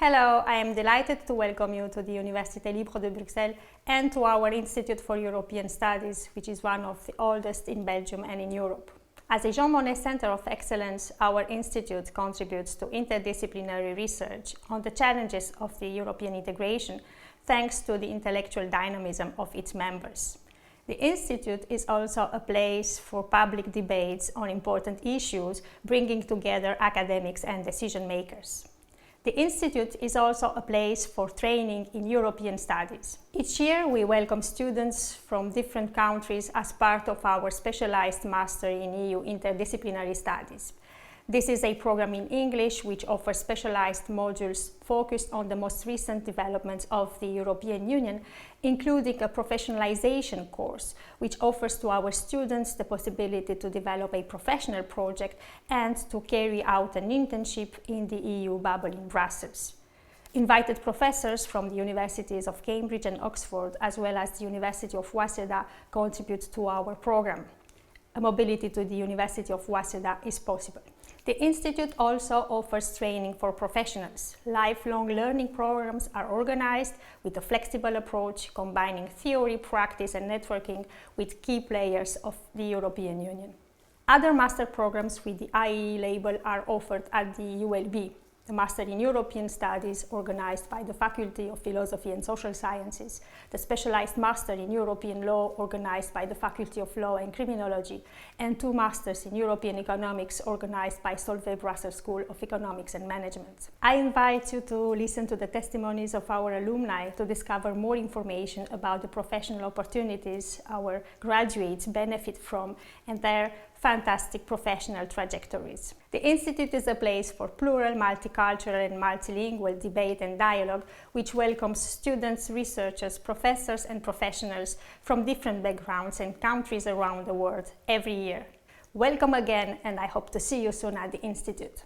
Hello, I am delighted to welcome you to the Université Libre de Bruxelles and to our Institute for European Studies, which is one of the oldest in Belgium and in Europe. As a Jean Monnet Center of Excellence, our institute contributes to interdisciplinary research on the challenges of the European integration, thanks to the intellectual dynamism of its members. The institute is also a place for public debates on important issues, bringing together academics and decision makers. The Institute is also a place for training in European studies. Each year we welcome students from different countries as part of our specialized Master in EU Interdisciplinary Studies. This is a program in English which offers specialized modules focused on the most recent developments of the European Union, including a professionalization course which offers to our students the possibility to develop a professional project and to carry out an internship in the EU bubble in Brussels. Invited professors from the universities of Cambridge and Oxford, as well as the University of Waseda, contribute to our program. A mobility to the University of Waseda is possible. The Institute also offers training for professionals. Lifelong learning programs are organized with a flexible approach, combining theory, practice and networking with key players of the European Union. Other master programs with the IEE label are offered at the ULB. The Master in European Studies, organized by the Faculty of Philosophy and Social Sciences, the Specialized Master in European Law, organized by the Faculty of Law and Criminology, and two Masters in European Economics, organized by Solvay Brussels School of Economics and Management. I invite you to listen to the testimonies of our alumni to discover more information about the professional opportunities our graduates benefit from and their fantastic professional trajectories. The Institute is a place for plural, multicultural and multilingual debate and dialogue, which welcomes students, researchers, professors and professionals from different backgrounds and countries around the world every year. Welcome again, and I hope to see you soon at the Institute.